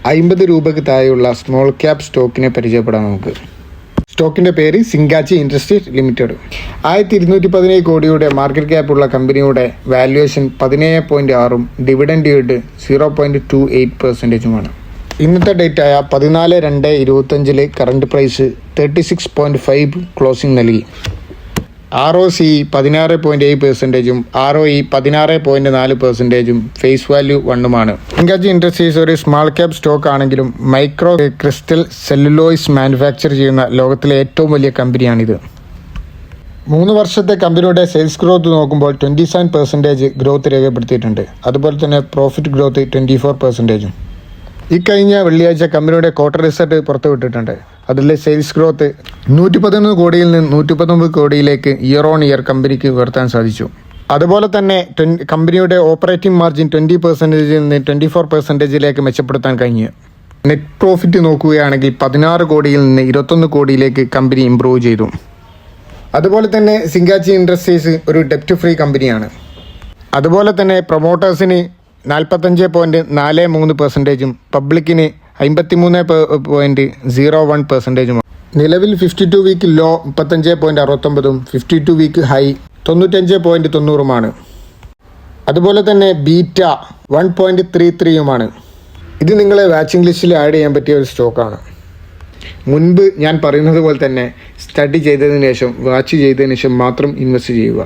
50 രൂപയ്ക്ക് താഴെയുള്ള small cap സ്റ്റോക്കിനെ പരിചയപ്പെടാം നമുക്ക്. സ്റ്റോക്കിൻ്റെ പേര് സിങ്കാച്ചി ഇൻഡസ്ട്രീസ് ലിമിറ്റഡ്. 1217 കോടിയുടെ മാർക്കറ്റ് ക്യാപ്പുള്ള കമ്പനിയുടെ വാല്യുവേഷൻ 17.6 ഡിവിഡൻഡ് ഈൽഡ് 0.28%. ഇന്നത്തെ ഡേറ്റായ 14/2/25 കറണ്ട് പ്രൈസ് 36.5 ക്ലോസിംഗ് നൽകി. ROCE 16.7%, ROE 16.4%, face value 1 Sigachi industries ഒരു സ്മാൾ ക്യാപ് സ്റ്റോക്ക് ആണെങ്കിലും മൈക്രോ ക്രിസ്റ്റൽ സെല്ലുലോയിസ് മാനുഫാക്ചർ ചെയ്യുന്ന ലോകത്തിലെ ഏറ്റവും വലിയ കമ്പനിയാണിത്. 3 വർഷത്തെ കമ്പനിയുടെ സെയിൽസ് ഗ്രോത്ത് നോക്കുമ്പോൾ 27% ഗ്രോത്ത് രേഖപ്പെടുത്തിയിട്ടുണ്ട്. അതുപോലെ തന്നെ പ്രോഫിറ്റ് ഗ്രോത്ത് 24%. കഴിഞ്ഞ വെള്ളിയാഴ്ച കമ്പനിയുടെ ക്വാർട്ടർ റിസൾട്ട് പുറത്തുവിട്ടിട്ടുണ്ട്. അതിലെ സെയിൽസ് ഗ്രോത്ത് 111 കോടിയിൽ നിന്ന് 119 കോടിയിലേക്ക് ഇയർ ഓൺ ഇയർ കമ്പനിക്ക് ഉയർത്താൻ സാധിച്ചു. അതുപോലെ തന്നെ കമ്പനിയുടെ ഓപ്പറേറ്റിംഗ് മാർജിൻ 20%-ൽ നിന്ന് 24%-ലേക്ക് മെച്ചപ്പെടുത്താൻ കഴിഞ്ഞു. നെറ്റ് പ്രോഫിറ്റ് നോക്കുകയാണെങ്കിൽ 16 കോടിയിൽ നിന്ന് 21 കോടിയിലേക്ക് കമ്പനി ഇംപ്രൂവ് ചെയ്തു. അതുപോലെ തന്നെ സിങ്കാച്ചി ഇൻഡസ്ട്രീസ് ഒരു ഡെപ്റ്റ് ഫ്രീ കമ്പനിയാണ്. അതുപോലെ തന്നെ പ്രൊമോട്ടേഴ്സിന് 45.43%, പബ്ലിക്കിന് 53.01%. നിലവിൽ 52 വീക്ക് ലോ 35.69, 52 വീക്ക് ഹൈ 95.90. അതുപോലെ തന്നെ ബീറ്റ 1.33. ഇത് നിങ്ങളെ വാച്ചിങ് ലിസ്റ്റിൽ ആഡ് ചെയ്യാൻ പറ്റിയ ഒരു സ്റ്റോക്കാണ്. മുൻപ് ഞാൻ പറയുന്നത് പോലെ തന്നെ സ്റ്റഡി ചെയ്തതിന് ശേഷം വാച്ച് ചെയ്തതിന് ശേഷം മാത്രം ഇൻവെസ്റ്റ് ചെയ്യുക.